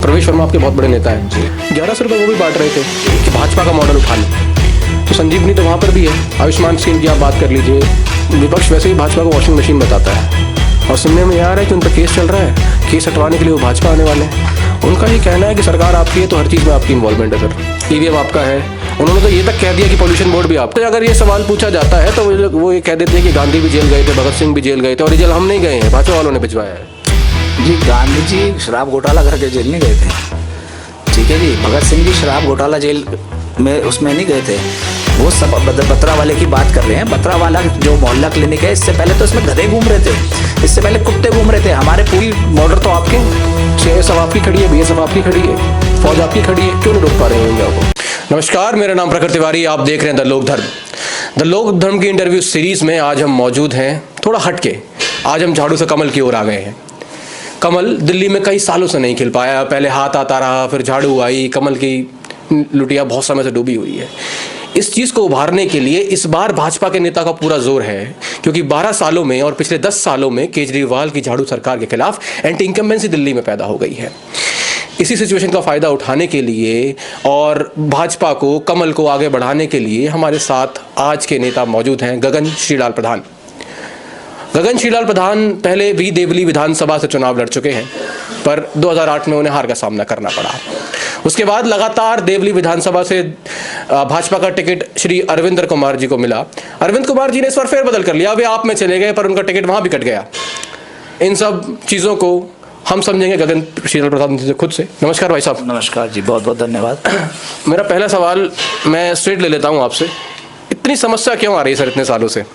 प्रवेश वर्मा आपके बहुत बड़े नेता हैं, 1100 रुपये वो भी बांट रहे थे कि भाजपा का मॉडल उठा लो। तो संजीवनी तो वहाँ पर भी है। आयुष्मान स्कीम की आप बात कर लीजिए, विपक्ष वैसे ही भाजपा को वॉशिंग मशीन बताता है, और सुनने में आ रहा है कि उन पर केस चल रहा है, केस हटवाने के लिए वो भाजपा आने वाले हैं। उनका ये कहना है कि सरकार आपकी है तो हर चीज़ में आपकी इन्वॉल्वमेंट है सर, ईवीएम आपका है। उन्होंने तो ये तक कह दिया कि पॉल्यूशन बोर्ड भी आपका। अगर ये सवाल पूछा जाता है तो वो ये कह देते हैं कि गांधी भी जेल गए थे, भगत सिंह भी जेल गए थे, और ये जेल हम नहीं गए हैं, भाजपा वालों ने भिजवाया है। जी, गांधी जी शराब घोटाला करके जेल नहीं गए थे, ठीक है जी। भगत सिंह जी शराब घोटाला जेल में उसमें नहीं गए थे। वो सब बत्रा वाले की बात कर रहे हैं। बत्रा वाला जो मोहल्ला क्लिनिक है, इससे पहले तो इसमें गधे घूम रहे थे, इससे पहले कुत्ते घूम रहे थे। हमारे पूरी बॉर्डर तो आपके, सीआईएसएफ आपकी खड़ी है, बीएसएफ आपकी खड़ी है, फौज आपकी खड़ी है, क्यों नहीं रोक पा रहे हैं इंडिया को? नमस्कार, मेरा नाम प्रखर तिवारी, आप देख रहे हैं द लोक धर्म। द लोक धर्म की इंटरव्यू सीरीज में आज हम मौजूद हैं थोड़ा हटके। आज हम झाड़ू से कमल की ओर आ गए हैं। कमल दिल्ली में कई सालों से नहीं खिल पाया, पहले हाथ आता रहा, फिर झाड़ू आई, कमल की लुटिया बहुत समय से डूबी हुई है। इस चीज़ को उभारने के लिए इस बार भाजपा के नेता का पूरा जोर है, क्योंकि 12 सालों में और पिछले 10 सालों में केजरीवाल की झाड़ू सरकार के खिलाफ एंटी इंकम्बेंसी दिल्ली में पैदा हो गई है। इसी सिचुएशन का फ़ायदा उठाने के लिए और भाजपा को, कमल को आगे बढ़ाने के लिए हमारे साथ आज के नेता मौजूद हैं गगन श्रीलाल प्रधान। गगन श्रीलाल प्रधान पहले भी देवली विधानसभा से चुनाव लड़ चुके हैं, पर 2008 में उन्हें हार का सामना करना पड़ा। उसके बाद लगातार देवली विधानसभा से भाजपा का टिकट श्री अरविंदर कुमार जी को मिला। अरविंद कुमार जी ने इस बार फेरबदल कर लिया, वे आप में चले गए, पर उनका टिकट वहाँ भी कट गया। इन सब चीज़ों को हम समझेंगे गगन श्रीलाल प्रधान जी से खुद से। नमस्कार भाई साहब। नमस्कार जी, बहुत बहुत धन्यवाद। मेरा पहला सवाल मैं स्ट्रेट ले लेता हूँ आपसे, इतनी समस्या क्यों आ रही है सर इतने सालों से?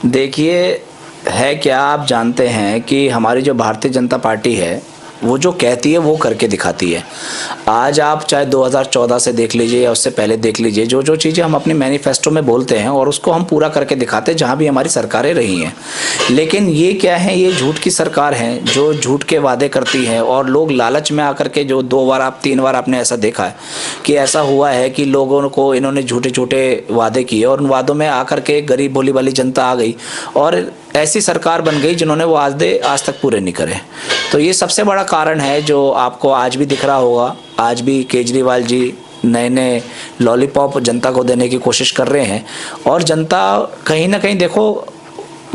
देखिए, है क्या, आप जानते हैं कि हमारी जो भारतीय जनता पार्टी है वो जो कहती है वो करके दिखाती है। आज आप चाहे 2014 से देख लीजिए या उससे पहले देख लीजिए, जो जो चीज़ें हम अपने मैनिफेस्टो में बोलते हैं और उसको हम पूरा करके दिखाते हैं जहाँ भी हमारी सरकारें रही हैं। लेकिन ये क्या है, ये झूठ की सरकार है जो झूठ के वादे करती है, और लोग लालच में आकर के, जो 2 बार आप 3 बार आपने ऐसा देखा है कि ऐसा हुआ है कि लोगों को इन्होंने झूठे झूठे वादे किए और उन वादों में आकर के गरीब भोली वाली जनता आ गई और ऐसी सरकार बन गई जिन्होंने वो वादे आज तक पूरे नहीं करे। तो ये सबसे बड़ा कारण है जो आपको आज भी दिख रहा होगा। आज भी केजरीवाल जी नए नए लॉलीपॉप जनता को देने की कोशिश कर रहे हैं, और जनता कहीं ना कहीं देखो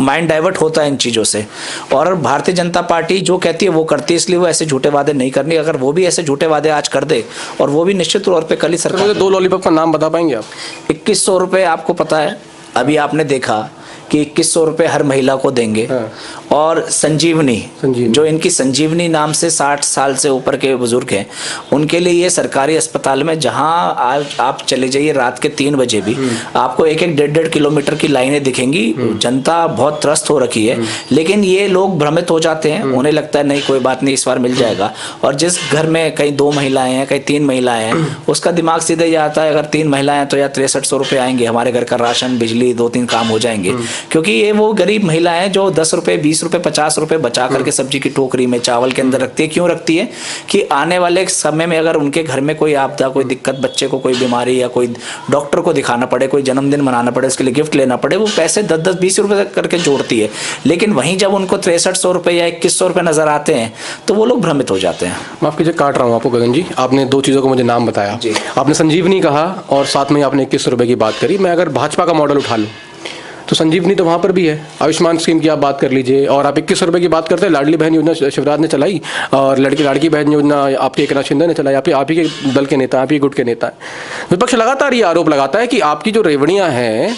माइंड डाइवर्ट होता है इन चीज़ों से, और भारतीय जनता पार्टी जो कहती है वो करती है, इसलिए वो ऐसे झूठे वादे नहीं करनी। अगर वो भी ऐसे झूठे वादे आज कर दे, और वो भी निश्चित तौर पे कल ही सरकार। मुझे 2 लॉलीपॉप का नाम बता पाएंगे आप? 2100 रुपये आपको पता है, अभी आपने देखा कि 2100 रुपये हर महिला को देंगे। हाँ। और संजीवनी जो इनकी संजीवनी नाम से 60 साल से ऊपर के बुजुर्ग हैं, उनके लिए ये सरकारी अस्पताल में, जहां आज आप चले जाइए रात के 3 बजे भी आपको 1-1, 1.5 किलोमीटर की लाइनें दिखेंगी। जनता बहुत त्रस्त हो रखी है, लेकिन ये लोग भ्रमित हो जाते हैं, उन्हें लगता है नहीं कोई बात नहीं, इस बार मिल जाएगा। और जिस घर में कहीं 2 महिलाएं हैं, कहीं 3 महिलाएं हैं, उसका दिमाग सीधे जाता है अगर 3 महिलाएं हैं तो या 6300 रुपये आएंगे, हमारे घर का राशन, बिजली, 2-3 काम हो जाएंगे। क्योंकि ये वो गरीब महिला है जो 10 रुपए, 20 रुपए, 50 रुपए बचा करके सब्जी की टोकरी में, चावल के अंदर रखती है। क्यों रखती है? कि आने वाले समय में अगर उनके घर में कोई आपदा, कोई दिक्कत, बच्चे को कोई बीमारी या कोई डॉक्टर को दिखाना पड़े, कोई जन्मदिन मनाना पड़े, उसके लिए गिफ्ट लेना पड़े, वो पैसे 10-10, 20 रुपए करके जोड़ती है। लेकिन वहीं जब उनको 6300 रुपए या 2100 रुपए नजर आते हैं तो वो लोग भ्रमित हो जाते हैं। माफ कीजिए, काट रहा हूँ आपको गगन जी। आपने 2 चीज़ों को मुझे नाम बताया, आपने संजीवनी कहा और साथ में आपने 2100 रुपये की बात करी। मैं अगर भाजपा का मॉडल उठा लूँ तो संजीवनी तो वहाँ पर भी है, आयुष्मान स्कीम की आप बात कर लीजिए, और आप 2100 रुपये की बात करते हैं। लाडली बहन योजना शिवराज ने चलाई, और लाड़की बहन योजना आपके एकनाथ शिंदे ने चलाई। आप ही के दल के नेता, आप ही गुट के नेता हैं। विपक्ष लगातार ये आरोप लगाता है कि आपकी जो रेवड़ियाँ हैं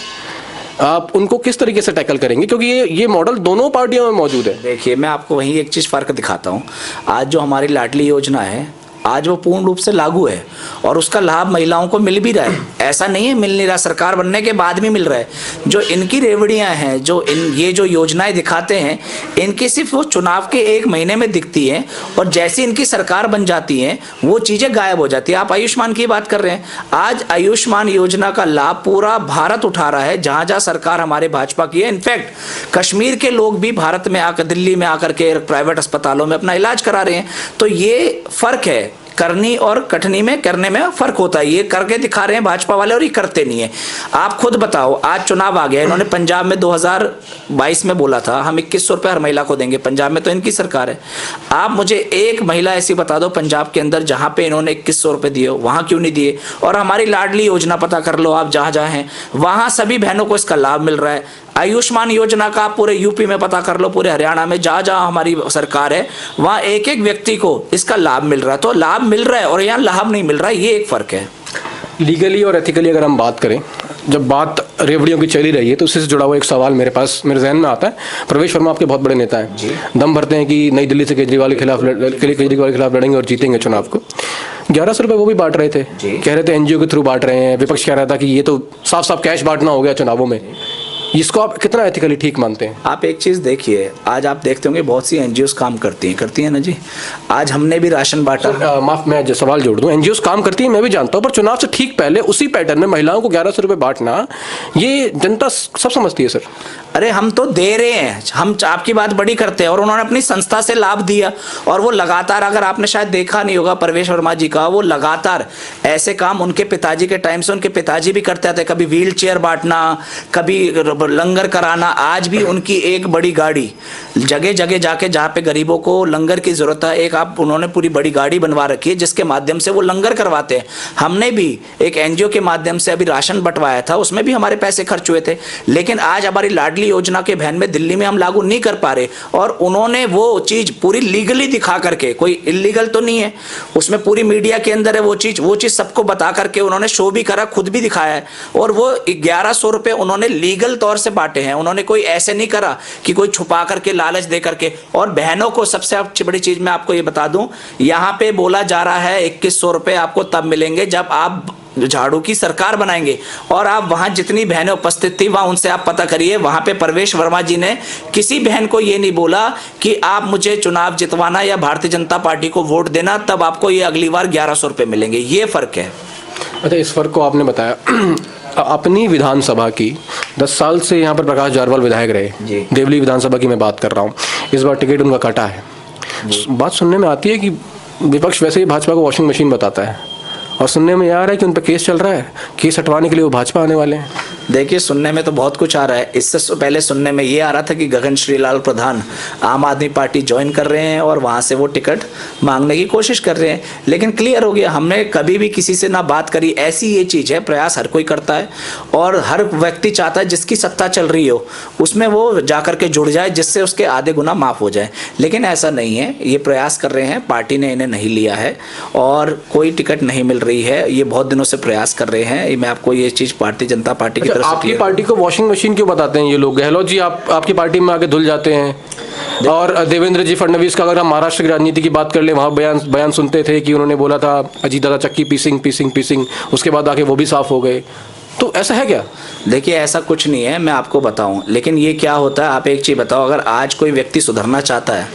आप उनको किस तरीके से टैकल करेंगे, क्योंकि ये मॉडल दोनों पार्टियों में मौजूद है। देखिए, मैं आपको वहीं एक चीज़ फ़र्क दिखाता हूँ। आज जो हमारी लाडली योजना है, आज वो पूर्ण रूप से लागू है और उसका लाभ महिलाओं को मिल भी रहा है। ऐसा नहीं है मिल नहीं रहा, सरकार बनने के बाद भी मिल रहा है। जो इनकी रेवड़ियां हैं, जो ये जो योजनाएं दिखाते हैं, इनकी सिर्फ वो चुनाव के 1 महीने में दिखती हैं, और जैसे इनकी सरकार बन जाती है वो चीज़ें गायब हो जाती है। आप आयुष्मान की बात कर रहे हैं, आज आयुष्मान योजना का लाभ पूरा भारत उठा रहा है, जहाँ जहाँ सरकार हमारे भाजपा की है। इनफैक्ट कश्मीर के लोग भी भारत में आकर, दिल्ली में आकर के प्राइवेट अस्पतालों में अपना इलाज करा रहे हैं। तो ये फर्क है करनी और कटनी में करने में फर्क होता है। ये करके दिखा रहे हैं भाजपा वाले और ये करते नहीं है। आप खुद बताओ, आज चुनाव आ गया, इन्होंने पंजाब में 2022 में बोला था हम 2100 रुपये हर महिला को देंगे। पंजाब में तो इनकी सरकार है। आप मुझे एक महिला ऐसी बता दो पंजाब के अंदर जहां पे इन्होंने 2100 रुपये दिए, वहां क्यों नहीं दिए? और हमारी लाडली योजना पता कर लो आप, जहां जहां हैं वहां सभी बहनों को इसका लाभ मिल रहा है। आयुष्मान योजना का आप पूरे यूपी में पता कर लो, पूरे हरियाणा में जहां जहां हमारी सरकार है वहां एक एक व्यक्ति को इसका लाभ मिल रहा है। तो लाभ मिल रहा है और यहाँ लाभ नहीं मिल रहा है, ये एक फर्क है। लीगली और एथिकली अगर हम बात करें, जब बात रेवड़ियों की चली रही है तो उससे जुड़ा हुआ एक सवाल मेरे जहन में आता है। प्रवेश वर्मा आपके बहुत बड़े नेता हैं, दम भरते हैं कि नई दिल्ली से केजरीवाल के खिलाफ लड़ेंगे और जीतेंगे चुनाव को। 1100 रुपये वो भी बांट रहे थे, कह रहे थे एनजीओ के थ्रू बांट रहे हैं। विपक्ष कह रहा था कि ये तो साफ साफ कैश बांटना हो गया चुनावों में। इसको आप कितना एथिकली ठीक मानते हैं? आप एक चीज़ देखिए, आज आप देखते होंगे बहुत सी एनजीओ काम करती हैं ना जी। आज हमने भी राशन बांटा। माफ, मैं सवाल जोड़ दूं, एनजीओ काम करती है मैं भी जानता हूं, पर चुनाव से ठीक पहले उसी पैटर्न में महिलाओं को 1100 रुपये बांटना, ये जनता सब समझती है सर। अरे हम तो दे रहे हैं, हम आपकी बात बड़ी करते हैं और उन्होंने अपनी संस्था से लाभ दिया और वो लगातार, अगर आपने शायद देखा नहीं होगा प्रवेश वर्मा जी का, वो लगातार ऐसे काम उनके पिताजी के टाइम से उनके पिताजी भी करते थे। कभी व्हील चेयर बांटना, कभी लंगर कराना। आज भी उनकी एक बड़ी गाड़ी जगह जगह जाके जहाँ पे गरीबों को लंगर की जरूरत है, एक आप उन्होंने पूरी बड़ी गाड़ी बनवा रखी है जिसके माध्यम से वो लंगर करवाते हैं। हमने भी एक एनजीओ के माध्यम से अभी राशन बंटवाया था, उसमें भी हमारे पैसे खर्च हुए थे। लेकिन आज हमारी लाडली योजना के बहन में दिल्ली में हम लागू नहीं कर पा रहे और उन्होंने वो चीज पूरी लीगली दिखा करके, कोई इलीगल तो नहीं है उसमें, पूरी मीडिया के अंदर है वो चीज सबको बता करके उन्होंने शो भी करा, खुद भी दिखाया है। और वो 1100 रुपये उन्होंने लीगल तौर से बांटे हैं। उन्होंने कोई ऐसे नहीं करा कि कोई छुपा करके लालच दे करके। और बहनों को सबसे बड़ी चीज मैं आपको ये बता दूं, यहां पे बोला जा रहा है 2100 रुपये आपको तब मिलेंगे जब आप झाड़ू की सरकार बनाएंगे। और आप वहां जितनी बहनें उपस्थित थी वहां उनसे आप पता करिए, वहां पे प्रवेश वर्मा जी ने किसी बहन को ये नहीं बोला कि आप मुझे चुनाव जितवाना या भारतीय जनता पार्टी को वोट देना, तब आपको ये अगली बार 1100 रुपये मिलेंगे। ये फर्क है। अच्छा, इस फर्क को आपने बताया। अपनी विधानसभा की 10 साल से यहाँ पर प्रकाश जारवाल विधायक रहे, देवली विधानसभा की मैं बात कर रहा हूँ। इस बार टिकट उनका कटा है। बात सुनने में आती है कि विपक्ष वैसे ही भाजपा को वॉशिंग मशीन बताता है और सुनने में आ रहा है कि उन पर केस चल रहा है, केस हटवाने के लिए वो भाजपा आने वाले हैं। देखिए, सुनने में तो बहुत कुछ आ रहा है। इससे पहले सुनने में ये आ रहा था कि गगन श्रीलाल प्रधान आम आदमी पार्टी ज्वाइन कर रहे हैं और वहाँ से वो टिकट मांगने की कोशिश कर रहे हैं। लेकिन क्लियर हो गया, हमने कभी भी किसी से ना बात करी। ऐसी ये चीज़ है, प्रयास हर कोई करता है और हर व्यक्ति चाहता है जिसकी सत्ता चल रही हो उसमें वो जा करके जुड़ जाए, जिससे उसके आधे गुना माफ़ हो जाए। लेकिन ऐसा नहीं है, ये प्रयास कर रहे हैं, पार्टी ने इन्हें नहीं लिया है और कोई टिकट नहीं मिल रही है। ये बहुत दिनों से प्रयास कर रहे हैं। मैं आपको ये चीज़ भारतीय जनता पार्टी की आपकी पार्टी को वॉशिंग मशीन क्यों बताते हैं ये लोग? गहलोत जी आपकी पार्टी में आके धुल जाते हैं और देवेंद्र जी फडणवीस का, अगर हम महाराष्ट्र की राजनीति की बात कर ले, वहाँ बयान सुनते थे कि उन्होंने बोला था अजीत दादा चक्की पीसिंग, उसके बाद आके वो भी साफ हो गए। तो ऐसा है क्या? देखिए, ऐसा कुछ नहीं है, मैं आपको बताऊं। लेकिन ये क्या होता है, आप एक चीज़ बताओ, अगर आज कोई व्यक्ति सुधरना चाहता है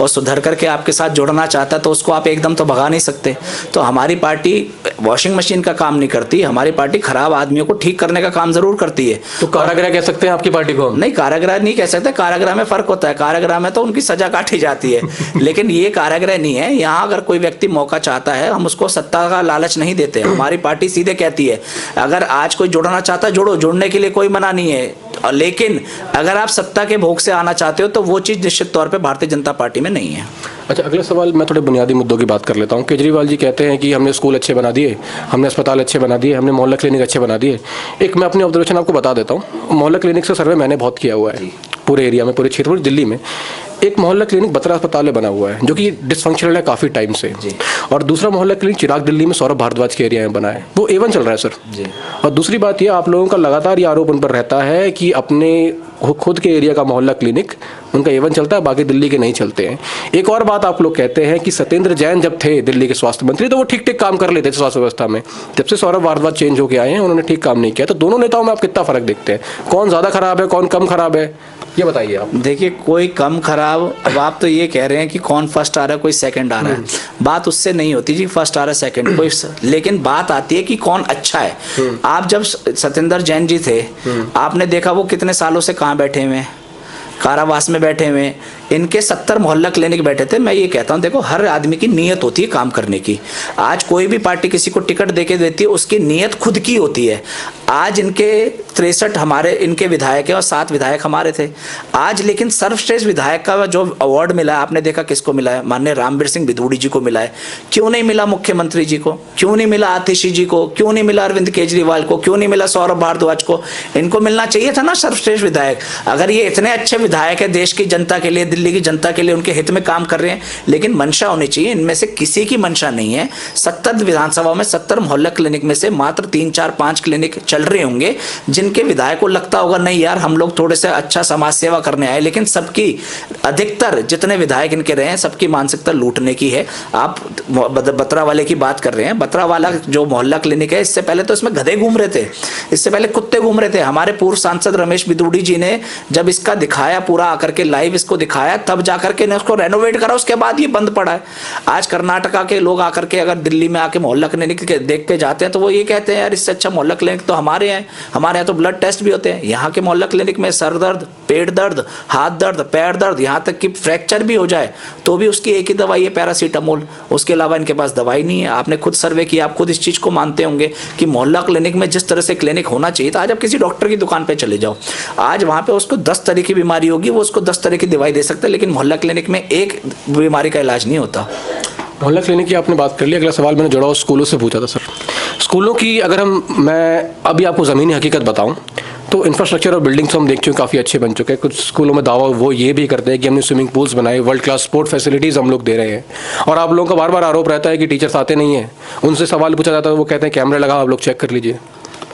और सुधर करके आपके साथ जुड़ना चाहता है तो उसको आप एकदम तो भगा नहीं सकते। तो हमारी पार्टी वॉशिंग मशीन का काम नहीं करती, हमारी पार्टी खराब आदमियों को ठीक करने का काम जरूर करती है। तो कारागृह कह सकते हैं आपकी पार्टी को? नहीं, कारागृह नहीं कह सकते। कारागृह में फर्क होता है, कारागृह में तो उनकी सजा काटी जाती है लेकिन ये कारागृह नहीं है। यहाँ अगर कोई व्यक्ति मौका चाहता है, हम उसको सत्ता का लालच नहीं देते। हमारी पार्टी सीधे कहती है, अगर आज कोई जुड़ना चाहता है जुड़ो, जुड़ने के लिए कोई मना नहीं है। लेकिन अगर आप सत्ता के भोग से आना चाहते हो तो वो चीज़ निश्चित तौर पे भारतीय जनता पार्टी में नहीं है। अच्छा, अगला सवाल मैं थोड़े बुनियादी मुद्दों की बात कर लेता हूँ। केजरीवाल जी कहते हैं कि हमने स्कूल अच्छे बना दिए, हमने अस्पताल अच्छे बना दिए, हमने मोहल्ला क्लिनिक अच्छे बना दिए। एक मैं अपनी ऑब्जर्वेशन आपको बता देता हूँ। मोहल्ला क्लिनिक से सर्वे मैंने बहुत किया हुआ है पूरे एरिया में, पूरे क्षेत्र में। दिल्ली में एक मोहल्ला क्लिनिक बत्रा अस्पताल में बना हुआ है जो कि डिसफंक्शनल है काफ़ी टाइम से, और दूसरा मोहल्ला क्लिनिक चिराग दिल्ली में सौरभ भारद्वाज के एरिया में बना है, वो A1 चल रहा है सर। और दूसरी बात ये, आप लोगों का लगातार ये आरोप उन पर रहता है कि अपने खुद के एरिया का मोहल्ला क्लिनिक उनका A1 चलता है, बाकी दिल्ली के नहीं चलते हैं। एक और बात आप लोग कहते हैं कि सत्येंद्र जैन जब थे दिल्ली के स्वास्थ्य मंत्री तो वो ठीक ठीक काम कर लेते थे स्वास्थ्य व्यवस्था में। जब से सौरभ भारद्वाज चेंज होकर आए हैं उन्होंने ठीक काम नहीं किया। तो दोनों नेताओं में आप कितना फर्क देखते हैं? कौन ज़्यादा खराब है, कौन कम खराब है, ये बताइए आप। देखिए, कोई कम खराब, अब आप तो ये कह रहे हैं कि कौन फर्स्ट आ रहा है, कोई सेकंड आ रहा है। बात उससे नहीं होती जी, फर्स्ट आ रहा है सेकंड कोई, लेकिन बात आती है कि कौन अच्छा है। आप जब सत्येंद्र जैन जी थे, आपने देखा वो कितने सालों से कहाँ बैठे हुए हैं, कारावास में बैठे हुए हैं। इनके 70 मोहल्ला क्लिनिक बैठे थे। मैं ये कहता हूँ, देखो हर आदमी की नीयत होती है काम करने की। आज कोई भी पार्टी किसी को टिकट देके देती है, उसकी नीयत खुद की होती है। आज इनके 63 हमारे इनके विधायक हैं और 7 विधायक हमारे थे। आज लेकिन सर्वश्रेष्ठ विधायक का जो अवार्ड मिला है, आपने देखा किसको मिला है? माननीय रामवीर सिंह बिदूड़ी जी को मिला है। क्यों नहीं मिला मुख्यमंत्री जी को? क्यों नहीं मिला आतिशी जी को? क्यों नहीं मिला अरविंद केजरीवाल को? क्यों नहीं मिला सौरभ भारद्वाज को? इनको मिलना चाहिए था ना सर्वश्रेष्ठ विधायक। अगर ये इतने अच्छे विधायक है, देश की जनता के लिए, दिल्ली की जनता के लिए, उनके हित में काम कर रहे हैं, लेकिन मंशा होनी चाहिए। इनमें से किसी की मंशा नहीं है। 70 विधानसभा में 70 मोहल्ला क्लिनिक में से मात्र 3, 4, 5 क्लिनिक चल रहे होंगे, जिनके विधायक को लगता होगा नहीं यार हम लोग थोड़े से अच्छा समाज सेवा करने आए। लेकिन सबकी अधिकतर जितने विधायक इनके रहे हैं, सबकी मानसिकता लूटने की है। आप बत्रा वाले की बात कर रहे हैं, बत्रा वाला जो मोहल्ला क्लिनिक है, इससे पहले तो इसमें गधे घूम रहे थे, इससे पहले कुत्ते घूम रहे थे। हमारे पूर्व सांसद रमेश बिदूड़ी जी ने जब इसका दिखाया, पूरा आकर के लाइव इसको दिखाया, तब जाकर के उसको रेनोवेट करा, उसके बाद ये बंद पड़ा है। आज कर्नाटका के लोग आकर के अगर दिल्ली में आके मोहल्ला क्लिनिक देख के जाते हैं तो वो ये कहते हैं यार इससे अच्छा मोहल्ला क्लिनिक तो हमारे हैं, हमारे यहाँ तो ब्लड टेस्ट भी होते हैं। यहाँ के मोहल्ला क्लिनिक में सर दर्द, पेट दर्द, हाथ दर्द, पैर दर्द, यहाँ तक कि फ्रैक्चर भी हो जाए तो भी उसकी एक ही दवाई है, पैरासीटामोल। उसके अलावा इनके पास दवाई नहीं है। आपने खुद सर्वे किया, आप खुद इस चीज़ को मानते होंगे कि मोहल्ला क्लिनिक में जिस तरह से क्लिनिक होना चाहिए था, आज आप किसी डॉक्टर की दुकान पर चले जाओ, आज वहाँ पे उसको 10 तरह की बीमारी होगी, वो उसको 10 तरह की दवाई दे सकता है, लेकिन मोहल्ला क्लिनिक में एक बीमारी का इलाज नहीं होता। मोहल्ला क्लिनिक की आपने बात कर ली। अगला सवाल मैंने जुड़ा स्कूलों से पूछा था सर। स्कूलों की अगर मैं अभी आपको ज़मीनी हकीकत बताऊं तो इंफ्रास्ट्रक्चर और बिल्डिंग्स हम देख चुके हैं, काफ़ी अच्छे बन चुके हैं। कुछ स्कूलों में दावा वो ये भी करते हैं कि हमने स्विमिंग पूल्स बनाए, वर्ल्ड क्लास स्पोर्ट फैसिलिटीज़ हम लोग दे रहे हैं। और आप लोगों का बार बार आरोप रहता है कि टीचर्स आते नहीं हैं, उनसे सवाल पूछा जाता है, वो कहते हैं कैमरे लगा, आप लोग चेक कर लीजिए।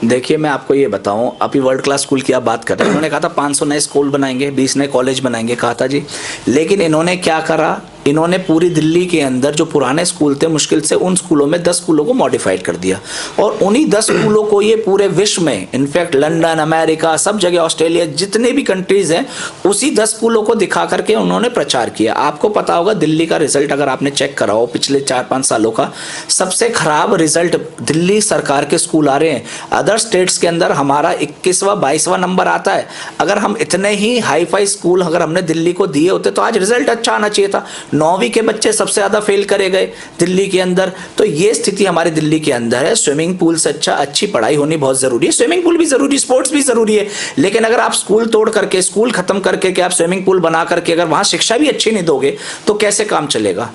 देखिए मैं आपको ये बताऊं, अभी वर्ल्ड क्लास स्कूल की आप बात कर रहे हैं, उन्होंने कहा था 500 नए स्कूल बनाएंगे, 20 नए कॉलेज बनाएंगे, कहा था जी। लेकिन इन्होंने क्या करा, इन्होंने पूरी दिल्ली के अंदर जो पुराने स्कूल थे, मुश्किल से उन स्कूलों में 10 स्कूलों को मॉडिफाइड कर दिया। और उन्हीं 10 स्कूलों को ये पूरे विश्व में, इनफैक्ट लंदन, अमेरिका, सब जगह, ऑस्ट्रेलिया, जितने भी कंट्रीज हैं, उसी 10 स्कूलों को दिखा करके उन्होंने प्रचार किया। आपको पता होगा दिल्ली का रिजल्ट अगर आपने चेक करा हो पिछले 4-5 सालों का, सबसे खराब रिजल्ट दिल्ली सरकार के स्कूल आ रहे हैं। अदर स्टेट्स के अंदर हमारा 21वां 22वां नंबर आता है। अगर हम इतने ही हाई फाई स्कूल अगर हमने दिल्ली को दिए होते तो आज रिजल्ट अच्छा आना चाहिए था। 9वीं के बच्चे सबसे ज़्यादा फेल करे गए दिल्ली के अंदर। तो ये स्थिति हमारे दिल्ली के अंदर है। स्विमिंग पूल से अच्छा अच्छी पढ़ाई होनी बहुत ज़रूरी है। स्विमिंग पूल भी ज़रूरी, स्पोर्ट्स भी ज़रूरी है, लेकिन अगर आप स्कूल तोड़ करके, स्कूल ख़त्म करके कि आप स्विमिंग पूल बना करके अगर वहाँ शिक्षा भी अच्छी नहीं दोगे तो कैसे काम चलेगा?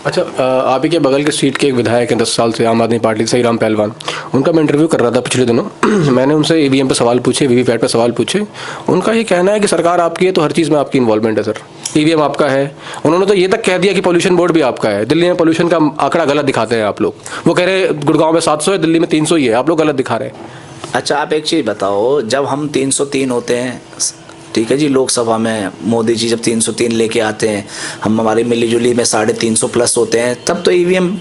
अच्छा, आप ही के बगल के सीट के एक विधायक हैं 10 साल से, आम आदमी पार्टी से, राम पहलवान। उनका मैं इंटरव्यू कर रहा था पिछले दिनों। मैंने उनसे ईवीएम पे सवाल पूछे, वीवीपैट पे सवाल पूछे। उनका ये कहना है कि सरकार आपकी है तो हर चीज़ में आपकी इन्वॉल्वमेंट है सर। ईवीएम आपका है। उन्होंने तो ये तक कह दिया कि पॉल्यूशन बोर्ड भी आपका है। दिल्ली में पॉल्यूशन का आंकड़ा गलत दिखाते हैं आप लोग। वो कह रहे हैं गुड़गांव में 700 है, दिल्ली में 300 ही है, आप लोग गलत दिखा रहे हैं। अच्छा, आप एक चीज़ बताओ, जब हम 303 होते हैं, ठीक है जी, लोकसभा में मोदी जी जब 303 लेके आते हैं, हम हमारी मिलीजुली में 350 प्लस होते हैं, तब तो ईवीएम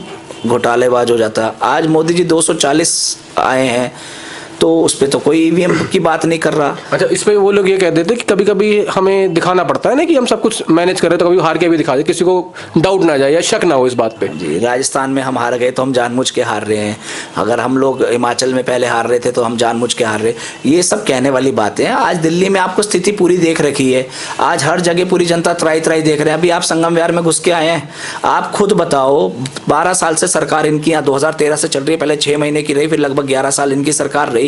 घोटालेबाज हो जाता है। आज मोदी जी 240 आए हैं तो उस पर तो कोई ईवीएम की बात नहीं कर रहा। अच्छा, इस पे वो लोग ये कहते थे कि कभी कभी हमें दिखाना पड़ता है ना कि हम सब कुछ मैनेज कर रहे हैं, तो कभी हार के भी दिखा दे, किसी को डाउट ना जाए या शक ना हो इस बात पे। जी, राजस्थान में हम हार गए तो हम जानबूझ के हार रहे हैं। अगर हम लोग हिमाचल में पहले हार रहे थे तो हम जानबूझ के हार रहे। ये सब कहने वाली बातें हैं। आज दिल्ली में आपको स्थिति पूरी देख रखी है। आज हर जगह पूरी जनता त्राई त्राई देख रहे हैं। अभी आप संगम विहार में घुस के आए हैं, आप खुद बताओ, 12 साल से सरकार इनकी यहाँ 2013 से चल रही है, पहले 6 महीने की रही, फिर लगभग 11 साल इनकी सरकार रही।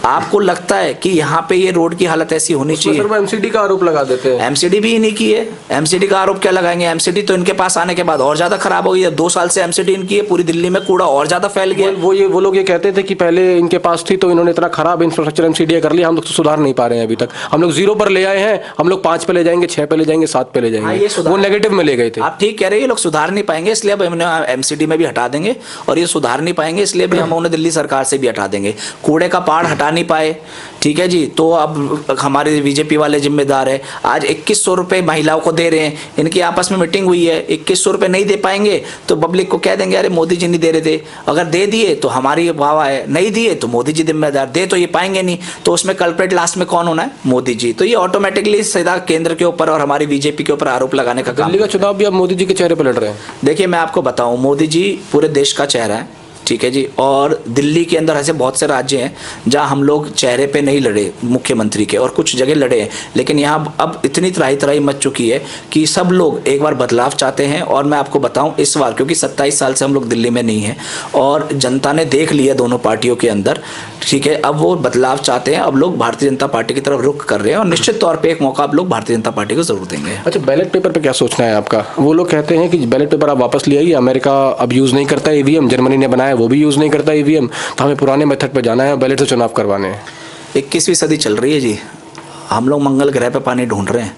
आपको लगता है कि यहाँ पे ये रोड की हालत ऐसी होनी चाहिए? सर, वो एमसीडी का आरोप लगा देते हैं। एमसीडी भी इन्हीं की है। एमसीडी का आरोप क्या लगाएंगे? एमसीडी तो इनके पास आने के बाद और ज्यादा खराब हो गई है। 2 साल से एमसीडी इनकी है, पूरी दिल्ली में कूड़ा और ज्यादा फैल गया। वो लोग ये कहते थे कि पहले इनके पास थी तो इन्होंने इतना खराब इंफ्रास्ट्रक्चर एमसीडी कर लिया, हम लोग तो सुधार नहीं पा रहे हैं अभी तक। हम लोग 0 पर ले आए हैं, हम लोग 5 पे ले जाएंगे, 6 पे ले जाएंगे, 7 पे ले जाएंगे। वो नेगेटिव में ले गए थे। आप ठीक कह रहे हैं, ये लोग सुधार नहीं पाएंगे, इसलिए अब एमसीडी में भी हटा देंगे। और ये सुधार नहीं पाएंगे, इसलिए भी हम उन्हें दिल्ली सरकार से भी हटा देंगे। कूड़े का पहाड़ हटा नहीं पाए, ठीक है जी, तो अब हमारे बीजेपी वाले जिम्मेदार है। आज 2100 रुपये महिलाओं को दे रहे हैं, इनकी आपस में मीटिंग हुई है। 2100 रुपये नहीं दे पाएंगे तो पब्लिक को कह देंगे अरे मोदी जी नहीं दे रहे थे। अगर दे दिए तो हमारी वाह है, नहीं दिए तो मोदी जी जिम्मेदार, दे तो ये पाएंगे नहीं। तो उसमें कल्प्रेट लास्ट में कौन होना है? मोदी जी। तो ये ऑटोमेटिकली सीधा केंद्र के ऊपर और हमारी बीजेपी के ऊपर आरोप लगाने का काम। दिल्ली का चुनाव भी अब मोदी जी के चेहरे पर लड़ रहे हैं। देखिए मैं आपको बताऊं, मोदी जी पूरे देश का चेहरा है, ठीक है जी। और दिल्ली के अंदर ऐसे बहुत से राज्य हैं जहां हम लोग चेहरे पे नहीं लड़े मुख्यमंत्री के, और कुछ जगह लड़े हैं, लेकिन यहाँ अब इतनी त्राही त्राही मच चुकी है कि सब लोग एक बार बदलाव चाहते हैं। और मैं आपको बताऊं इस बार, क्योंकि 27 साल से हम लोग दिल्ली में नहीं हैं और जनता ने देख लिया दोनों पार्टियों के अंदर, ठीक है, अब वो बदलाव चाहते हैं। अब लोग भारतीय जनता पार्टी की तरफ रुख कर रहे हैं और निश्चित तौर पर एक मौका अब लोग भारतीय जनता पार्टी को जरूर देंगे। अच्छा, बैलेट पेपर पे क्या सोचना है आपका? वो लोग कहते हैं कि बैलेट पेपर आप वापस ले आइए, अमेरिका अब यूज़ नहीं करता ईवीएम, जर्मनी ने बनाया वो भी यूज़ नहीं करता ईवीएम, तो हमें पुराने मेथड पे जाना है, बैलेट से चुनाव करवाने हैं। 21वीं सदी चल रही है जी, हम लोग मंगल ग्रह पे पानी ढूंढ रहे हैं,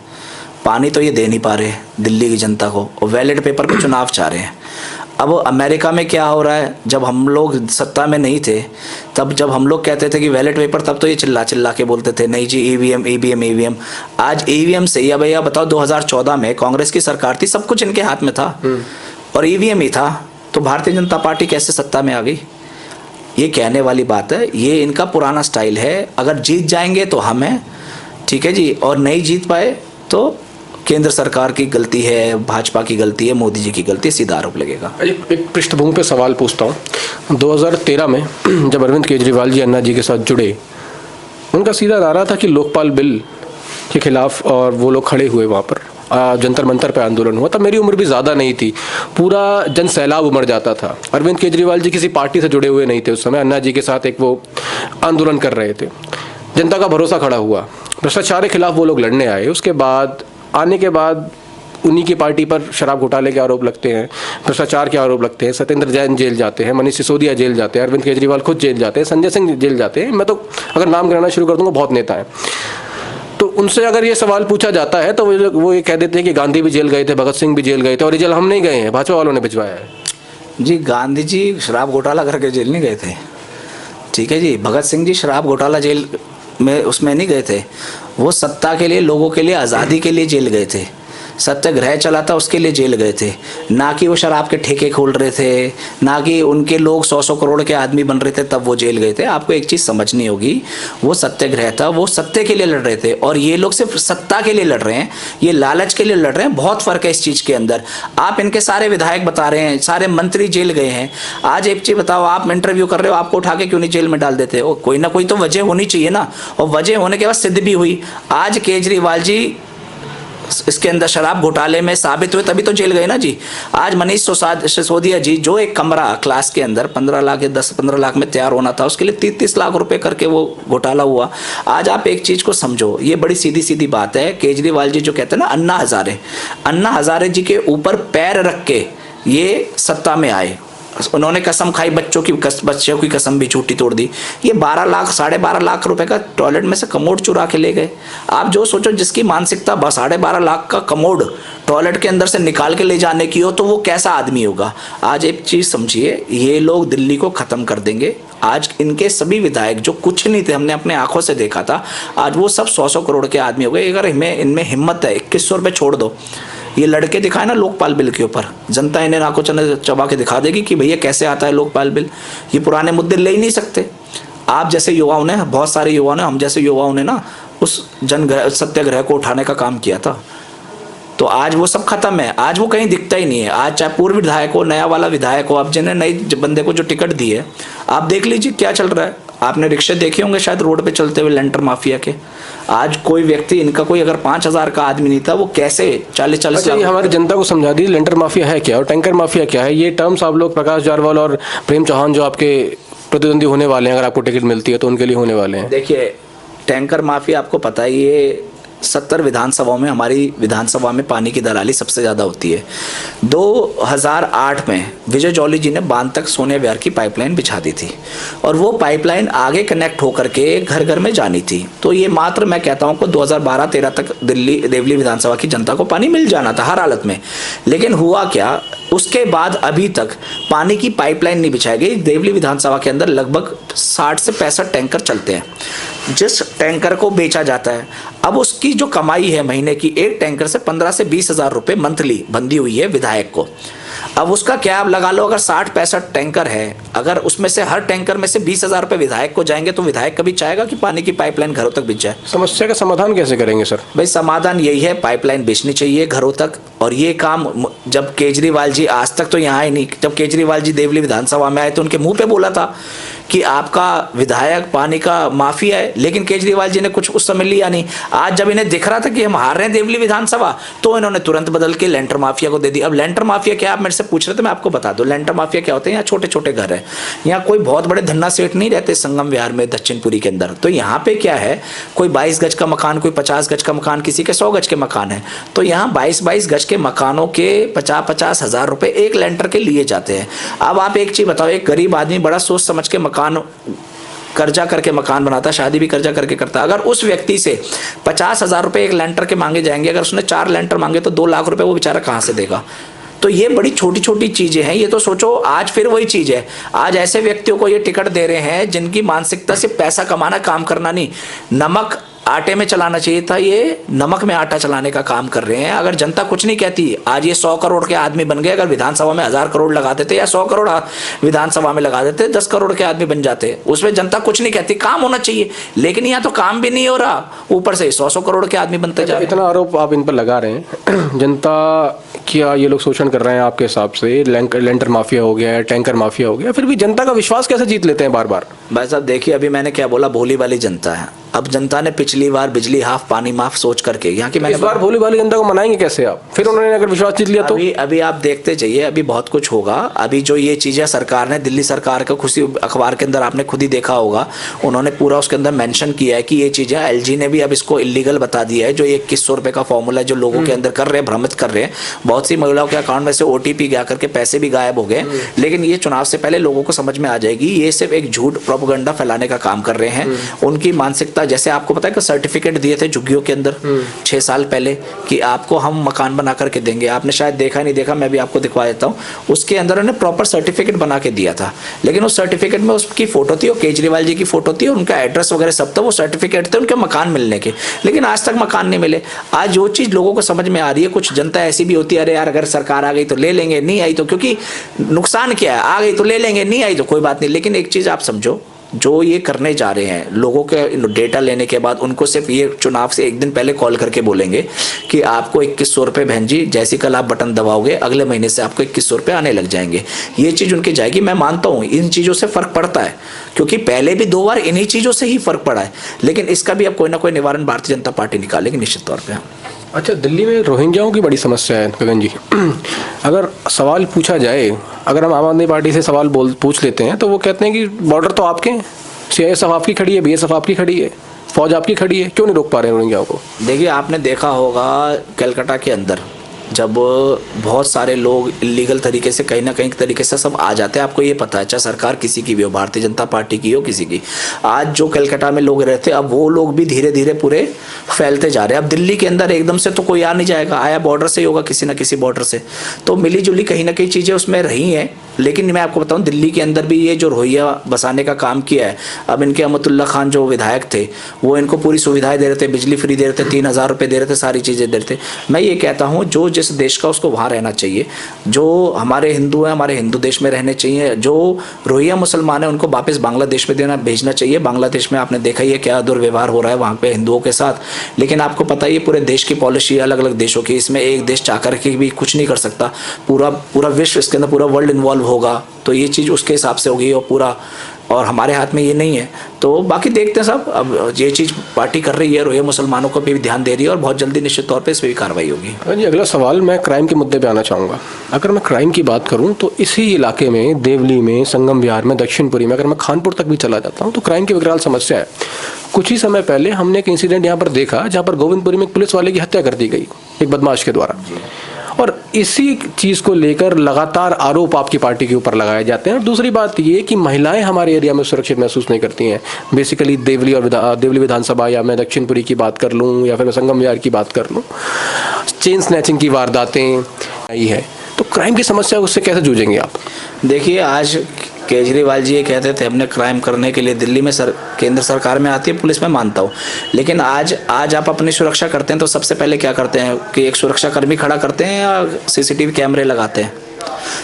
पानी तो ये दे नहीं पा रहे दिल्ली की जनता को, और बैलेट पेपर पे चुनाव चाह रहे हैं। अब अमेरिका में क्या हो रहा है, जब हम लोग सत्ता में नहीं थे तब जब हम लोग कहते थे कि बैलेट पेपर, तब तो ये चिल्ला चिल्ला के बोलते थे नहीं जी ईवीएम ईवीएम ईवीएम। आज ईवीएम से ही, भैया बताओ 2014 में कांग्रेस की सरकार थी, सब कुछ इनके हाथ में था और ईवीएम ही था, तो भारतीय जनता पार्टी कैसे सत्ता में आ गई? ये कहने वाली बात है, ये इनका पुराना स्टाइल है। अगर जीत जाएंगे तो हम हैं, ठीक है जी, और नहीं जीत पाए तो केंद्र सरकार की गलती है, भाजपा की गलती है, मोदी जी की गलती है, सीधा आरोप लगेगा। एक पृष्ठभूमि पे सवाल पूछता हूँ। 2013 में जब अरविंद केजरीवाल जी अन्ना जी के साथ जुड़े, उनका सीधा नारा था कि लोकपाल बिल के खिलाफ, और वो लोग खड़े हुए वहाँ पर, जंतर मंतर पे आंदोलन हुआ। तब मेरी उम्र भी ज़्यादा नहीं थी, पूरा जन सैलाब उमड़ जाता था। अरविंद केजरीवाल जी किसी पार्टी से जुड़े हुए नहीं थे उस समय, अन्ना जी के साथ एक वो आंदोलन कर रहे थे, जनता का भरोसा खड़ा हुआ, भ्रष्टाचार के खिलाफ वो लोग लड़ने आए। उसके बाद आने के बाद उन्हीं की पार्टी पर शराब घोटाले के आरोप लगते हैं, भ्रष्टाचार के आरोप लगते हैं, सत्येंद्र जैन जेल जाते हैं, मनीष सिसोदिया जेल जाते हैं, अरविंद केजरीवाल खुद जेल जाते हैं, संजय सिंह जेल जाते हैं, मैं तो अगर नाम गिनाना शुरू कर दूंगा बहुत नेता हैं। तो उनसे अगर ये सवाल पूछा जाता है तो वो ये कह देते हैं कि गांधी भी जेल गए थे, भगत सिंह भी जेल गए थे, और ये जेल हम नहीं गए हैं, भाजपा वालों ने भिजवाया है। जी गांधी जी शराब घोटाला करके जेल नहीं गए थे, ठीक है जी। भगत सिंह जी शराब घोटाला जेल में उसमें नहीं गए थे, वो सत्ता के लिए, लोगों के लिए, आज़ादी के लिए जेल गए थे, सत्याग्रह चला था उसके लिए जेल गए थे, ना कि वो शराब के ठेके खोल रहे थे, ना कि उनके लोग 100-100 करोड़ के आदमी बन रहे थे तब वो जेल गए थे। आपको एक चीज़ समझनी होगी, वो सत्याग्रह था, वो सत्य के लिए लड़ रहे थे, और ये लोग सिर्फ सत्ता के लिए लड़ रहे हैं, ये लालच के लिए लड़ रहे हैं। बहुत फर्क है इस चीज़ के अंदर। आप इनके सारे विधायक बता रहे हैं, सारे मंत्री जेल गए हैं। आज एक चीज़ बताओ, आप इंटरव्यू कर रहे हो, आपको उठा के क्यों नहीं जेल में डाल देते? और कोई ना कोई तो वजह होनी चाहिए ना, और वजह होने के बाद सिद्ध भी हुई। आज केजरीवाल जी इसके अंदर शराब घोटाले में साबित हुए तभी तो जेल गए ना जी। आज मनीष सिसोदिया जी, जो एक कमरा क्लास के अंदर 15 लाख या 10-15 लाख में तैयार होना था, उसके लिए 30-30 लाख रुपए करके वो घोटाला हुआ। आज आप एक चीज को समझो, ये बड़ी सीधी सीधी बात है। केजरीवाल जी जो कहते हैं ना अन्ना हजारे जी के ऊपर पैर रख के ये सत्ता में आए, उन्होंने कसम खाई, बच्चों की कसम भी झूठी तोड़ दी। ये 12 लाख 12.5 लाख रुपए का टॉयलेट में से कमोड चुरा के ले गए। आप जो सोचो, जिसकी मानसिकता 12.5 लाख का कमोड टॉयलेट के अंदर से निकाल के ले जाने की हो, तो वो कैसा आदमी होगा? आज एक चीज समझिए, ये लोग दिल्ली को खत्म कर देंगे। आज इनके सभी विधायक जो कुछ नहीं थे, हमने अपने आंखों से देखा था, आज वो सब 100-100 करोड़ के आदमी हो गए। अगर इनमें हिम्मत है, 2100 रुपये छोड़ दो, ये लड़के दिखाए ना लोकपाल बिल के ऊपर, जनता इन्हें नाको चबा के दिखा देगी कि भैया कैसे आता है लोकपाल बिल। ये पुराने मुद्दे ले ही नहीं सकते। आप जैसे युवाओं ने, बहुत सारे युवाओं ने, हम जैसे युवाओं ने ना उस सत्याग्रह को उठाने का काम किया था, तो आज वो सब खत्म है। आज वो कहीं दिखता ही नहीं है। आज चाहे पूर्व विधायक हो, नया वाला विधायक हो, आप जिन्हें नए बंदे को जो टिकट दी है, आप देख लीजिए क्या चल रहा है। आपने रिक्शे देखे होंगे शायद रोड पे चलते हुए, लेंटर माफिया के। आज कोई व्यक्ति, इनका कोई अगर 5000 का आदमी नहीं था, वो कैसे 40-40 अच्छा, ये हमारी जनता को समझा दीजिए लेंटर माफिया है क्या और टैंकर माफिया क्या है। ये टर्म्स आप लोग प्रकाश जारवाल और प्रेम चौहान जो आपके प्रतिद्वंदी होने वाले हैं, अगर आपको टिकट मिलती है तो उनके लिए होने वाले हैं। देखिए, टैंकर माफिया आपको पता है, ये 70 विधानसभाओं में, हमारी विधानसभा में पानी की दलाली सबसे ज़्यादा होती है। 2008 में विजय जॉली जी ने बांध तक सोने विहार की पाइपलाइन बिछा दी थी, और वो पाइपलाइन आगे कनेक्ट होकर के घर घर में जानी थी। तो ये मात्र मैं कहता हूँ कि 2012-13 तक देवली विधानसभा की जनता को पानी मिल जाना था हर हालत में। लेकिन हुआ क्या, उसके बाद अभी तक पानी की पाइपलाइन नहीं बिछाई गई। देवली विधानसभा के अंदर लगभग 60 से 65 टैंकर चलते हैं, जिस टैंकर को बेचा जाता है। अब उसकी जो कमाई है महीने की, एक टैंकर से 15 से 20 हज़ार रुपये मंथली बंधी हुई है विधायक को। अब उसका क्या आप लगा लो, अगर 60-65 टैंकर है, अगर उसमें से हर टैंकर में से 20,000 रुपये विधायक को जाएंगे तो विधायक कभी चाहेगा कि पानी की पाइपलाइन घरों तक बिछ जाए? समस्या का समाधान कैसे करेंगे सर? भाई समाधान यही है, पाइपलाइन बिछनी चाहिए घरों तक। और ये काम जब केजरीवाल जी, आज तक तो यहाँ ही नहीं, जब केजरीवाल जी देवली विधानसभा में आए तो उनके मुंह पे बोला था कि आपका विधायक पानी का माफिया है, लेकिन केजरीवाल जी ने कुछ उस समय लिया नहीं। आज जब इन्हें दिख रहा था कि हम हार रहे हैं देवली विधानसभा, तो इन्होंने तुरंत बदल के लेंटर माफिया को दे दी। अब लेंटर माफिया क्या, आप मेरे से पूछ रहे थे, मैं आपको बता दूं लेंटर माफिया क्या होते हैं। यहाँ छोटे छोटे घर है, यहाँ कोई बहुत बड़े धन्ना सेठ नहीं रहते संगम विहार में दक्षिणपुरी के अंदर। तो यहाँ पे क्या है, कोई 22 गज का मकान, कोई 50 गज का मकान, किसी के 100 गज के मकान है, तो यहाँ 22-22 गज के मकानों के 50-50 हजार रुपए एक लेंटर के लिए जाते हैं। अब आप एक चीज बताओ, एक गरीब आदमी बड़ा सोच समझ के मकान कर्जा करके मकान बनाता, शादी भी कर्जा करके करता, अगर उस व्यक्ति से 50,000 रुपए एक लेंटर के मांगे जाएंगे, अगर उसने 4 लेंटर मांगे तो 2 लाख रुपए वो बेचारा कहाँ से देगा? तो ये बड़ी छोटी छोटी चीजें हैं। ये तो सोचो, आज फिर वही चीज है, आज ऐसे व्यक्तियों को ये टिकट दे रहे हैं जिनकी मानसिकता से पैसा कमाना, काम करना नहीं। नमक आटे में चलाना चाहिए था, ये नमक में आटा चलाने का काम कर रहे हैं। अगर जनता कुछ नहीं कहती, आज ये 100 करोड़ के आदमी बन गए। अगर विधानसभा में 1000 करोड़ लगा देते या 100 करोड़ विधानसभा में लगा देते, 10 करोड़ के आदमी बन जाते। उसमें जनता कुछ नहीं कहती, काम होना चाहिए। लेकिन यहाँ तो काम भी नहीं हो रहा, ऊपर से 100 करोड़ के आदमी बनते जा रहे हैं। इतना आरोप आप इन पर लगा रहे हैं, जनता क्या ये लोग शोषण कर रहे हैं आपके हिसाब से? लेंटर माफिया हो गया है, टैंकर माफिया हो गया, फिर भी जनता का विश्वास कैसे जीत लेते हैं बार बार? भाई साहब देखिए, अभी मैंने क्या बोला, भोली वाली जनता है। अब जनता ने पिछली बार बिजली हाफ पानी माफ सोच करके, यहाँ की मैंने इस बार भोली वाली जनता को मनाएंगे कैसे आप? फिर उन्होंने अगर विश्वास जीत लिया तो अभी आप देखते जाइए, अभी बहुत कुछ होगा। अभी जो ये चीजें सरकार ने, दिल्ली सरकार का खुशी अखबार के अंदर आपने खुद ही देखा होगा, उन्होंने पूरा उसके अंदर मेंशन किया है कि ये चीजें, एलजी ने भी अब इसको इलीगल बता दिया है। जो 2100 रुपए का फॉर्मूला जो लोगों के अंदर कर रहे हैं, भ्रमित कर रहे हैं, बहुत सी महिलाओं के अकाउंट में से OTP गया करके पैसे भी गायब हो गए। लेकिन ये चुनाव से पहले लोगों को समझ में आ जाएगी, ये सिर्फ एक झूठ प्रोपेगेंडा फैलाने का काम कर रहे हैं। उनकी मानसिकता, जैसे आपको पता है कि सर्टिफिकेट दिए थे झुग्गियों के अंदर 6 साल पहले कि आपको हम मकान बना करके देंगे, आपने शायद देखा नहीं देखा, मैं भी आपको दिखवा देता हूँ। उसके अंदर उन्होंने प्रॉपर सर्टिफिकेट बना के दिया था, लेकिन उस सर्टिफिकेट में उसकी फोटो थी और केजरीवाल जी की फोटो थी और उनका एड्रेस वगैरह सब था। वो सर्टिफिकेट थे उनके मकान मिलने के, लेकिन आज तक मकान नहीं मिले। आज जो चीज लोगों को समझ में आ रही है, कुछ जनता ऐसी भी होती है, अरे यार अगर सरकार आ गई तो ले लेंगे, नहीं आई तो, क्योंकि नुकसान क्या है, आ गई तो ले लेंगे, नहीं आई तो कोई बात नहीं। लेकिन एक चीज आप समझो, जो ये करने जा रहे हैं, लोगों के डेटा लेने के बाद उनको सिर्फ ये चुनाव से एक दिन पहले कॉल करके बोलेंगे कि आपको 2100 रुपये बहन जी, जैसे कल आप बटन दबाओगे अगले महीने से आपको 2100 रुपये आने लग जाएंगे। ये चीज़ उनकी जाएगी। मैं मानता हूँ इन चीज़ों से फ़र्क पड़ता है, क्योंकि पहले भी 2 बार इन्हीं चीज़ों से ही फ़र्क पड़ा है, लेकिन इसका भी अब कोई ना कोई निवारण भारतीय जनता पार्टी निकालेगी निश्चित तौर पर। अच्छा, दिल्ली में रोहिंग्याओं की बड़ी समस्या है गगन जी। अगर सवाल पूछा जाए, अगर हम आम आदमी पार्टी से सवाल पूछ लेते हैं तो वो कहते हैं कि बॉर्डर तो आपके हैं, CISF आपकी खड़ी है, BSF आपकी खड़ी है, फौज आपकी खड़ी है, क्यों नहीं रोक पा रहे हैं रोहिंग्याओं को? देखिए, आपने देखा होगा कलकत्ता के अंदर जब बहुत सारे लोग इलीगल तरीके से कहीं ना कहीं तरीके से सब आ जाते हैं, आपको ये पता है, चाहे सरकार किसी की भी हो, भारतीय जनता पार्टी की हो, किसी की। आज जो कलकत्ता में लोग रहते, अब वो लोग भी धीरे धीरे पूरे फैलते जा रहे हैं। अब दिल्ली के अंदर एकदम से तो कोई आ नहीं जाएगा, आया बॉर्डर से ही होगा, किसी ना किसी बॉर्डर से। तो मिली जुली कहीं ना कहीं चीज़ें उसमें रही हैं। लेकिन मैं आपको बताऊं, दिल्ली के अंदर भी ये जो रोहिंग्या बसाने का काम किया है, अब इनके अमतुल्ला खान जो विधायक थे, वो इनको पूरी सुविधाएं दे रहे थे, बिजली फ्री दे रहे थे, 3000 रुपये दे रहे थे, सारी चीज़ें दे रहे थे। मैं ये कहता हूँ, जो जिस देश का उसको वहाँ रहना चाहिए। जो हमारे हिंदू हैं, हमारे हिंदू देश में रहने चाहिए। जो रोहिंग्या मुसलमान हैं, उनको वापस बांग्लादेश में भेजना चाहिए। बांग्लादेश में आपने देखा ही है क्या दुर्व्यवहार हो रहा है वहाँ पे हिंदुओं के साथ। लेकिन आपको पता ही है पूरे देश की पॉलिसी अलग अलग देशों की, इसमें एक देश चाहकर के भी कुछ नहीं कर सकता। पूरा विश्व इसके अंदर, पूरा वर्ल्ड इन्वॉल्व होगा, तो ये चीज़ उसके हिसाब से होगी और हमारे हाथ में ये नहीं है। तो बाकी देखते हैं सब, अब ये चीज़ पार्टी कर रही है, रोहिंग्या मुसलमानों को भी ध्यान दे रही है और बहुत जल्दी निश्चित तौर पे इस पर भी कार्रवाई होगी। जी, अगला सवाल मैं क्राइम के मुद्दे पे आना चाहूँगा। अगर मैं क्राइम की बात करूँ तो इसी इलाके में, देवली में, संगम विहार में, दक्षिणपुरी में, अगर मैं खानपुर तक भी चला जाता हूँ तो क्राइम की विकराल समस्या है। कुछ ही समय पहले हमने एक इंसिडेंट यहाँ पर देखा जहाँ पर गोविंदपुरी में एक पुलिस वाले की हत्या कर दी गई एक बदमाश के द्वारा, और इसी चीज़ को लेकर लगातार आरोप आपकी पार्टी के ऊपर लगाए जाते हैं। और दूसरी बात ये कि महिलाएं हमारे एरिया में सुरक्षित महसूस नहीं करती हैं। बेसिकली देवली विधानसभा, या मैं दक्षिणपुरी की बात कर लूँ या फिर मैं संगम विहार की बात कर लूँ, चेन स्नैचिंग की वारदातें आई है। तो क्राइम की समस्या, उससे कैसे जूझेंगे आप? देखिए, आज केजरीवाल जी ये कहते थे हमने क्राइम करने के लिए दिल्ली में केंद्र सरकार में आती है पुलिस, में मानता हूँ। लेकिन आज आप अपनी सुरक्षा करते हैं तो सबसे पहले क्या करते हैं कि एक सुरक्षा कर्मी खड़ा करते हैं या CCTV कैमरे लगाते हैं?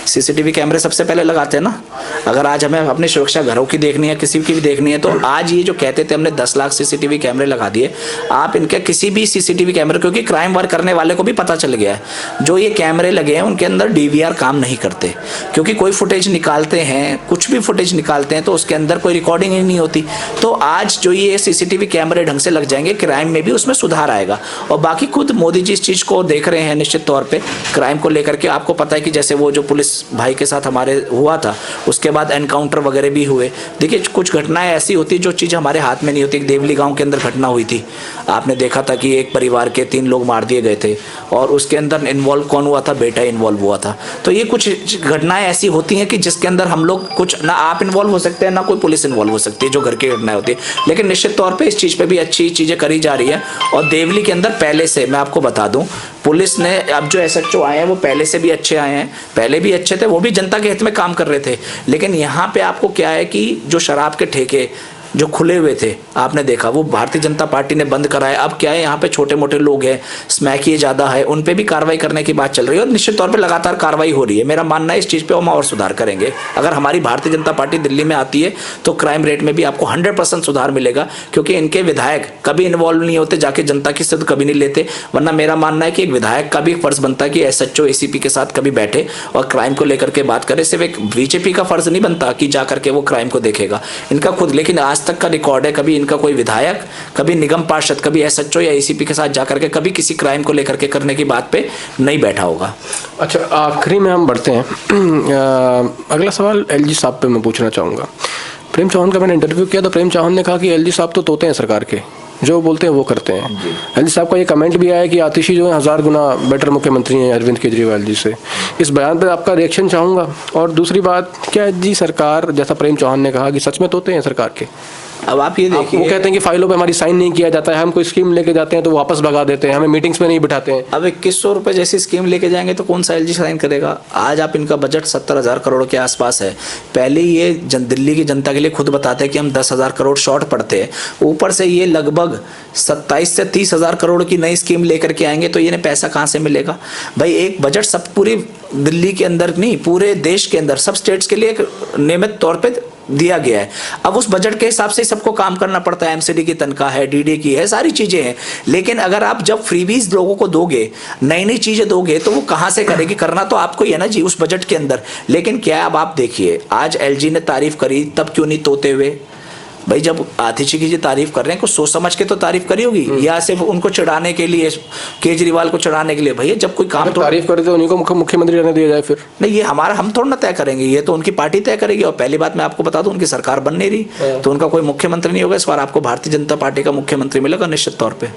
सीसीटीवी कैमरे सबसे पहले लगाते हैं ना। अगर आज हमें अपनी सुरक्षा घरों की देखनी है, किसी की भी देखनी है, तो आज ये जो कहते थे हमने 10 लाख सीसीटीवी कैमरे लगा दिए, आप इनके किसी भी सीसीटीवी कैमरे, क्योंकि क्राइम वर्क करने वाले को भी पता चल गया है जो ये कैमरे लगे हैं उनके अंदर डीवीआर काम नहीं करते, क्योंकि कोई फुटेज निकालते हैं, कुछ भी फुटेज निकालते हैं तो उसके अंदर कोई रिकॉर्डिंग ही नहीं होती। तो आज जो ये सीसीटीवी कैमरे ढंग से लग जाएंगे, क्राइम में भी उसमें सुधार आएगा। और बाकी खुद मोदी जी इस चीज को देख रहे हैं निश्चित तौर पे क्राइम को लेकर के। आपको पता है कि जैसे वो जो पुलिस भाई के साथ हमारे हुआ था, उसके बाद एनकाउंटर वगैरह भी हुए। देखिए कुछ घटनाएं ऐसी होती जो चीज हमारे हाथ में नहीं होती। देवली गांव के अंदर घटना हुई थी, आपने देखा था कि एक परिवार के 3 लोग मार दिए गए थे, और उसके अंदर इन्वॉल्व कौन हुआ था? बेटा इन्वॉल्व हुआ था। तो ये कुछ घटनाएं ऐसी होती हैं कि जिसके अंदर हम लोग कुछ ना आप इन्वॉल्व हो सकते हैं ना कोई पुलिस इन्वॉल्व हो सकती है, जो घर की घटनाएं होती है। लेकिन निश्चित तौर पे इस चीज पे भी अच्छी चीजें करी जा रही है। और देवली के अंदर पहले से मैं आपको बता दूं, पुलिस ने अब जो एसएचओ आए हैं वो पहले से भी अच्छे आए हैं, पहले भी अच्छे थे, वो भी जनता के हित में काम कर रहे थे। लेकिन यहाँ पे आपको क्या है कि जो शराब के ठेके जो खुले हुए थे, आपने देखा वो भारतीय जनता पार्टी ने बंद कराए। अब क्या है, यहाँ पे छोटे मोटे लोग हैं, स्मैकिए ज़्यादा है, उन पे भी कार्रवाई करने की बात चल रही है और निश्चित तौर पे लगातार कार्रवाई हो रही है। मेरा मानना है इस चीज़ पे हम और सुधार करेंगे। अगर हमारी भारतीय जनता पार्टी दिल्ली में आती है तो क्राइम रेट में भी आपको 100% सुधार मिलेगा, क्योंकि इनके विधायक कभी इन्वॉल्व नहीं होते, जाके जनता की सुध कभी नहीं लेते। वरना मेरा मानना है कि एक विधायक का भी फर्ज बनता है कि एसएचओ एसीपी के साथ कभी बैठे और क्राइम को लेकर के बात करे। सिर्फ एक बीजेपी का फर्ज नहीं बनता कि जा करके वो क्राइम को देखेगा, इनका खुद। लेकिन आज तक का रिकॉर्ड है, कभी इनका कोई विधायक, कभी निगम पार्षद, कभी एसएचओ या एसीपी के साथ जाकर के कभी किसी क्राइम को लेकर के करने की बात पे नहीं बैठा होगा। अच्छा, आखिरी में हम बढ़ते हैं। अगला सवाल एलजी साहब पे मैं पूछना चाहूँगा। प्रेम चौहान का मैंने इंटरव्यू किया तो प्रेम चौहान ने कहा कि एलजी साहब तो तोते हैं सरकार के, जो बोलते हैं वो करते हैं। एलजी साहब का ये कमेंट भी आया कि आतिशी जो है 1000 गुना बेटर मुख्यमंत्री हैं अरविंद केजरीवाल जी से। इस बयान पर आपका रिएक्शन चाहूँगा। और दूसरी बात, क्या एलजी सरकार, जैसा प्रेम चौहान ने कहा, कि सच में तोते हैं सरकार के? अब आप ये देखिए, वो कहते हैं कि फाइलों पे हमारी साइन नहीं किया जाता है, हम कोई स्कीम लेके जाते हैं तो वापस भगा देते हैं, हमें मीटिंग्स में नहीं बिठाते हैं। अब 2100 रुपए जैसी स्कीम लेके जाएंगे तो कौन सा एलजी साइन करेगा? आज आप इनका बजट 70,000 करोड़ के आसपास है। पहले ये दिल्ली की जनता के लिए खुद बताते हैं कि हम 10,000 करोड़ शॉर्ट पड़ते हैं, ऊपर से ये लगभग 27 से 30,000 करोड़ की नई स्कीम लेकर के आएंगे, तो ये पैसा कहाँ से मिलेगा भाई? एक बजट सब पूरी दिल्ली के अंदर नहीं, पूरे देश के अंदर सब स्टेट्स के लिए एक नियमित तौर पे दिया गया है। अब उस बजट के हिसाब से सबको काम करना पड़ता है। एमसीडी की तनख्वाह है, डीडी की है, सारी चीजें हैं। लेकिन अगर आप जब फ्रीबीज लोगों को दोगे, नई नई चीजें दोगे, तो वो कहां से करेगी? करना तो आपको ही है ना जी उस बजट के अंदर। लेकिन क्या अब आप देखिए, आज एलजी ने तारीफ करी, तब क्यों नहीं तोते हुए? भाई जब आतिशी की जी तारीफ कर रहे हैं, कुछ सोच समझ के तो तारीफ करी होगी, या सिर्फ उनको चढ़ाने के लिए, केजरीवाल को चढ़ाने के लिए? भैया जब कोई काम, तो तारीफ करे तो उन्हीं को मुख्यमंत्री रहने दिया जाए फिर? नहीं, ये हमारा, हम थोड़ा ना तय करेंगे, ये तो उनकी पार्टी तय करेगी। और पहली बात मैं आपको बता दूं, उनकी सरकार बन नहीं रही, तो उनका कोई मुख्यमंत्री नहीं होगा। इस बार आपको भारतीय जनता पार्टी का मुख्यमंत्री मिलेगा निश्चित तौर पर।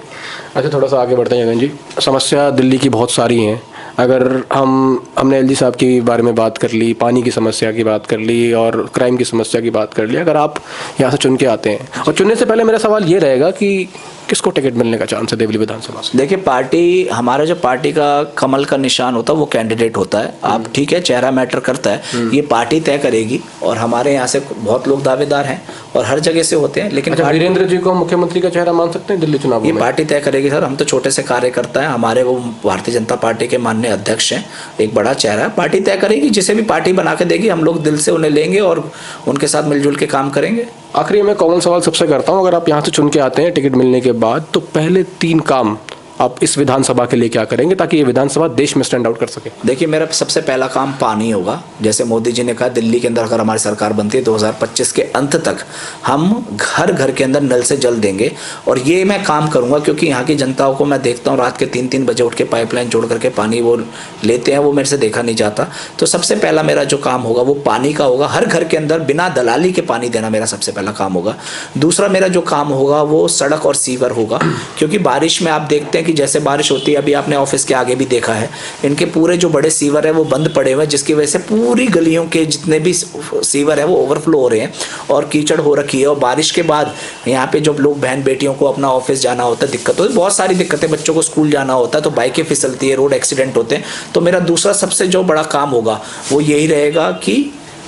अच्छा, थोड़ा सा आगे बढ़ते हैं जगन जी। समस्या दिल्ली की बहुत सारी हैं। अगर हमने एलजी साहब के बारे में बात कर ली, पानी की समस्या की बात कर ली और क्राइम की समस्या की बात कर ली, अगर आप यहाँ से चुन के आते हैं, और चुनने से पहले मेरा सवाल ये रहेगा कि किसको टिकट मिलने का चांस है देवली विधानसभा से? देखिए, पार्टी, हमारा जो पार्टी का कमल का निशान होता है वो कैंडिडेट होता है। आप ठीक है, चेहरा मैटर करता है, ये पार्टी तय करेगी। और हमारे यहाँ से बहुत लोग दावेदार हैं और हर जगह से होते हैं। लेकिन अच्छा, वीरेंद्र जी को मुख्यमंत्री का चेहरा मान सकते हैं दिल्ली चुनाव में? ये पार्टी तय करेगी सर। हम तो छोटे से कार्यकर्ता हैं, हमारे वो भारतीय जनता पार्टी के माननीय अध्यक्ष हैं, एक बड़ा चेहरा है। पार्टी तय करेगी, जिसे भी पार्टी बना के देगी, हम लोग दिल से उन्हें लेंगे और उनके साथ मिलजुल के काम करेंगे। आखिरी में कॉमन सवाल सबसे करता हूँ, अगर आप यहाँ से चुन के आते हैं टिकट मिलने के बाद, तो पहले 3 काम आप इस विधानसभा के लिए क्या करेंगे ताकि ये विधानसभा देश में स्टैंड आउट कर सके? देखिए, मेरा सबसे पहला काम पानी होगा। जैसे मोदी जी ने कहा, दिल्ली के अंदर अगर हमारी सरकार बनती है 2025 के अंत तक हम घर घर के अंदर नल से जल देंगे। और ये मैं काम करूंगा क्योंकि यहाँ की जनताओं को मैं देखता हूँ रात के 3-3 बजे उठ के पाइपलाइन जोड़ करके पानी वो लेते हैं, वो मेरे से देखा नहीं जाता। तो सबसे पहला मेरा जो काम होगा वो पानी का होगा। हर घर के अंदर बिना दलाली के पानी देना मेरा सबसे पहला काम होगा। दूसरा मेरा जो काम होगा वो सड़क और सीवर होगा, क्योंकि बारिश में आप देखते हैं कि जैसे बारिश होती है, अभी आपने ऑफिस के आगे भी देखा है, इनके पूरे जो बड़े सीवर है वो बंद पड़े हुए हैं, जिसकी वजह से पूरी गलियों के जितने भी सीवर है वो ओवरफ्लो हो रहे हैं और कीचड़ हो रखी है। और बारिश के बाद यहाँ पे जब लोग बहन बेटियों को अपना ऑफिस जाना होता है, दिक्कत होती है, बहुत सारी दिक्कतें, बच्चों को स्कूल जाना होता है तो बाइकें फिसलती है, रोड एक्सीडेंट होते हैं। तो मेरा दूसरा सबसे जो बड़ा काम होगा वो यही रहेगा कि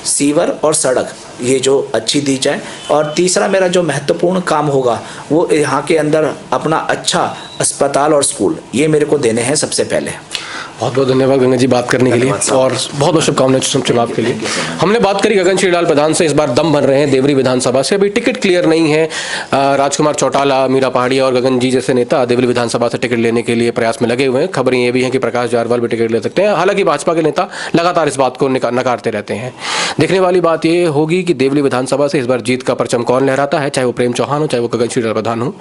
सीवर और सड़क ये जो अच्छी दी जाए। और तीसरा मेरा जो महत्वपूर्ण काम होगा वो यहाँ के अंदर अपना अच्छा अस्पताल और स्कूल, ये मेरे को देने हैं सबसे पहले। बहुत बहुत धन्यवाद गगन जी बात करने के लिए और बहुत बहुत शुभकामनाएं चुनाव के लिए। हमने बात करी गगन श्रीलाल प्रधान से, इस बार दम बन रहे हैं देवरी विधानसभा से, अभी टिकट क्लियर नहीं है। राजकुमार चौटाला, मीरा पहाड़िया और गगन जी जैसे नेता देवरी विधानसभा से टिकट लेने के लिए प्रयास में लगे हुए हैं। खबरें ये भी हैं कि प्रकाश जारवाल भी टिकट ले सकते हैं। हालांकि भाजपा के नेता लगातार इस बात को नकारते रहते हैं। देखने वाली बात ये होगी कि देवरी विधानसभा से इस बार जीत का परचम कौन लहराता है, चाहे वो प्रेम चौहान हो, चाहे वो गगन श्रीलाल प्रधान हो।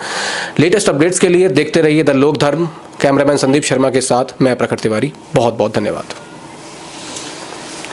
लेटेस्ट अपडेट्स के लिए देखते रहिए द लोक धर्म। कैमरामैन संदीप शर्मा के साथ मैं प्रखर तिवारी, बहुत बहुत धन्यवाद।